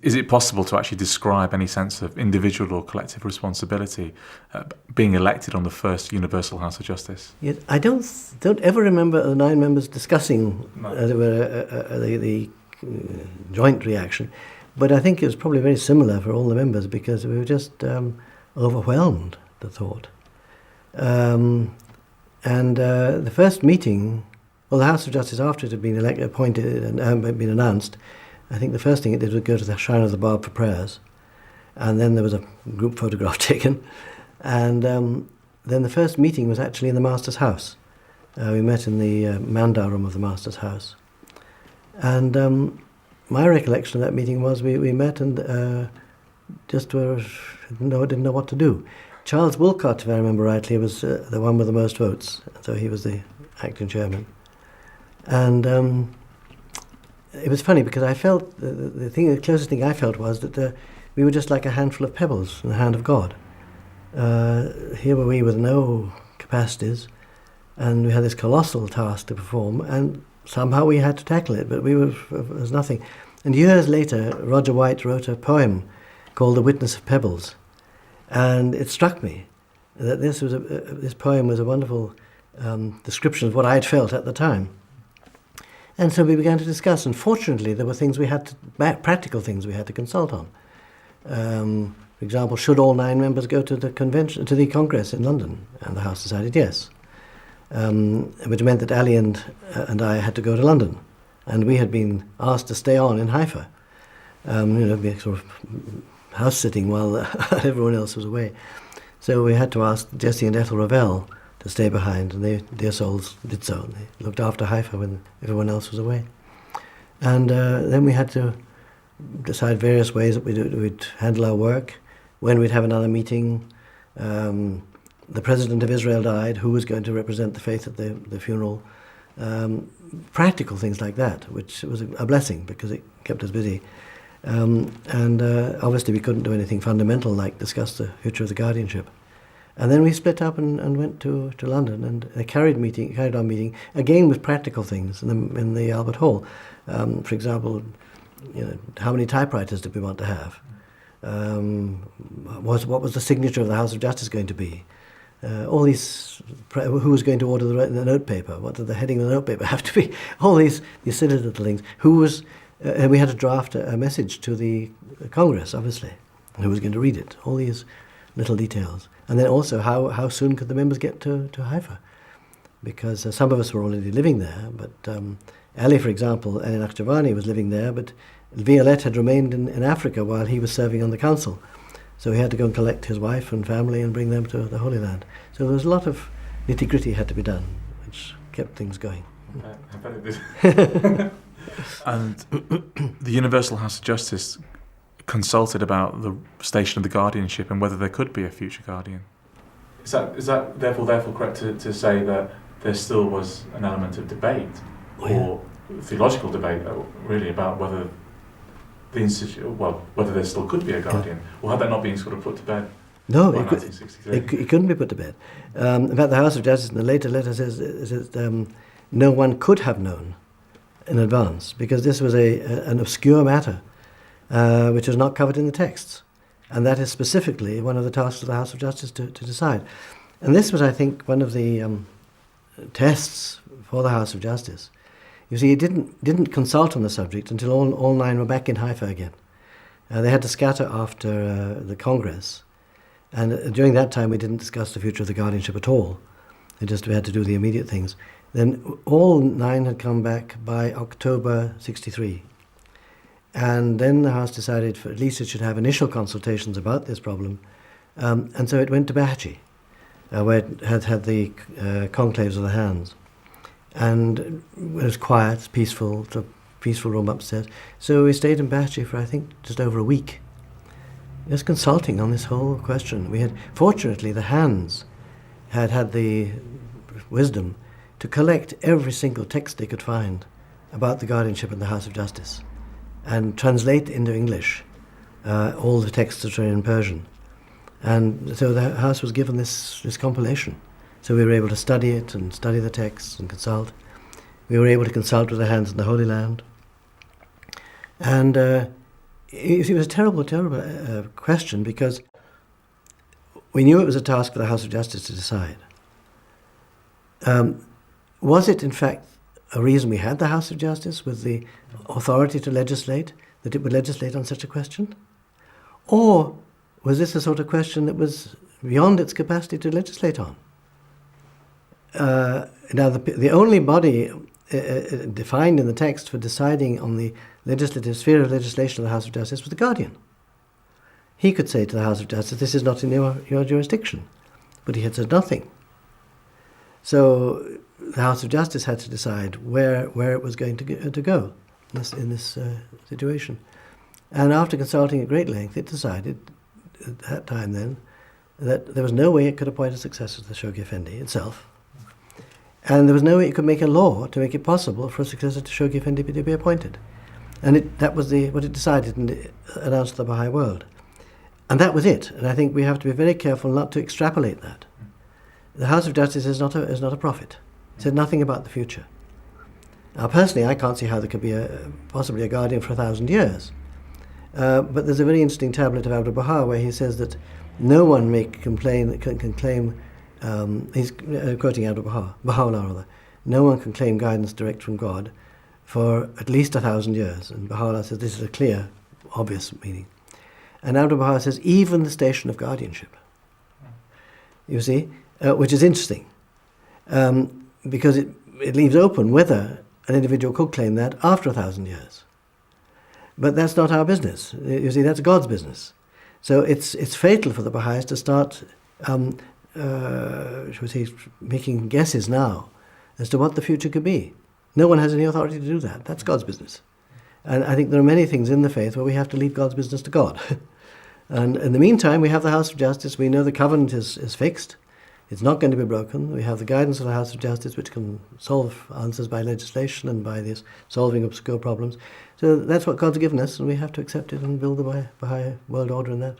Is it possible to actually describe any sense of individual or collective responsibility being elected on the first Universal House of Justice? Yet I don't ever remember the 9 members discussing the joint reaction, but I think it was probably very similar for all the members because we were just overwhelmed, the thought. And the first meeting, well, the House of Justice, after it had been appointed and been announced, I think the first thing it did was go to the Shrine of the Barb for prayers, and then there was a group photograph taken, and then the first meeting was actually in the Master's house. We met in the Mandau room of the Master's house, and my recollection of that meeting was we met and just didn't know what to do. Charles Wilcott, if I remember rightly, was the one with the most votes, so he was the acting chairman, and. It was funny because I felt the closest thing I felt was that we were just like a handful of pebbles in the hand of God. Here were we with no capacities, and we had this colossal task to perform, and somehow we had to tackle it, but we were as nothing. And years later, Roger White wrote a poem called "The Witness of Pebbles," and it struck me that this poem was a wonderful description of what I'd felt at the time. And so we began to discuss, and fortunately there were practical things we had to consult on. For example, should all 9 members go to the convention, to the Congress in London? And the House decided yes, which meant that Ali and I had to go to London, and we had been asked to stay on in Haifa, be sort of house sitting while everyone else was away. So we had to ask Jesse and Ethel Ravel to stay behind, and they, dear souls, did so. They looked after Haifa when everyone else was away. And then we had to decide various ways that we'd handle our work, when we'd have another meeting. The President of Israel died, who was going to represent the faith at the funeral. Practical things like that, which was a blessing because it kept us busy. And obviously we couldn't do anything fundamental like discuss the future of the guardianship. And then we split up and went to London and carried on meeting, again with practical things in the Albert Hall. For example, how many typewriters did we want to have? What was the signature of the House of Justice going to be? All these, who was going to order the notepaper? What did the heading of the notepaper have to be? All these silly little things. And we had to draft a message to the Congress, obviously. Who was going to read it? All these little details. And then also, how soon could the members get to Haifa? Because some of us were already living there, but Ali, for example, Ali Nakhjavani was living there, but Violette had remained in Africa while he was serving on the council. So he had to go and collect his wife and family and bring them to the Holy Land. So there was a lot of nitty-gritty had to be done, which kept things going. I bet it did. And the Universal House of Justice consulted about the station of the guardianship and whether there could be a future guardian. Is that therefore correct to say that there still was an element of debate, or theological debate, really, about whether the institute, whether there still could be a guardian, or had that not been sort of put to bed? No, it couldn't be put to bed. In fact, the House of Justice in the later letter says no one could have known in advance because this was an obscure matter which was not covered in the texts. And that is specifically one of the tasks of the House of Justice to decide. And this was, I think, one of the tests for the House of Justice. You see, it didn't consult on the subject until all 9 were back in Haifa again. They had to scatter after the Congress. And during that time, we didn't discuss the future of the guardianship at all. We had to do the immediate things. Then all 9 had come back by October 1963. And then the House decided at least it should have initial consultations about this problem. And so it went to Bahachi, where it had the conclaves of the hands. And it was quiet, peaceful, it's a peaceful room upstairs. So we stayed in Bahachi for, I think, just over a week, just consulting on this whole question. Fortunately, the hands had the wisdom to collect every single text they could find about the guardianship in the House of Justice and translate into English all the texts that are in Persian. And so the House was given this compilation. So we were able to study it and study the texts and consult. We were able to consult with the hands in the Holy Land. And it was a terrible, terrible question, because we knew it was a task for the House of Justice to decide. Was it, in fact, a reason we had the House of Justice with the authority to legislate, that it would legislate on such a question? Or was this a sort of question that was beyond its capacity to legislate on? Now, the only body defined in the text for deciding on the legislative sphere of legislation of the House of Justice was the Guardian. He could say to the House of Justice, this is not in your jurisdiction. But he had said nothing. So the House of Justice had to decide where it was going to go in this situation. And after consulting at great length, it decided at that time then that there was no way it could appoint a successor to the Shoghi Effendi itself. And there was no way it could make a law to make it possible for a successor to Shoghi Effendi to be appointed. And that was what it decided and announced to the Baha'i world. And that was it. And I think we have to be very careful not to extrapolate that. The House of Justice is not a prophet. It said nothing about the future. Now, personally, I can't see how there could be possibly a guardian for 1,000 years. But there's a very interesting tablet of Abdu'l-Baha where he says that no one can claim, he's quoting Abdu'l-Baha, Baha'u'llah rather, no one can claim guidance direct from God for at least 1,000 years. And Baha'u'llah says this is a clear, obvious meaning. And Abdu'l-Baha says even the station of guardianship. You see, which is interesting, because it leaves open whether an individual could claim that after 1,000 years. But that's not our business. You see, that's God's business. So it's fatal for the Baha'is to start, shall we say, making guesses now as to what the future could be. No one has any authority to do that. That's God's business. And I think there are many things in the faith where we have to leave God's business to God. And in the meantime, we have the House of Justice. We know the covenant is fixed. It's not going to be broken. We have the guidance of the House of Justice, which can solve answers by legislation and by this solving obscure problems. So that's what God's given us, and we have to accept it and build the Baha'i world order in that.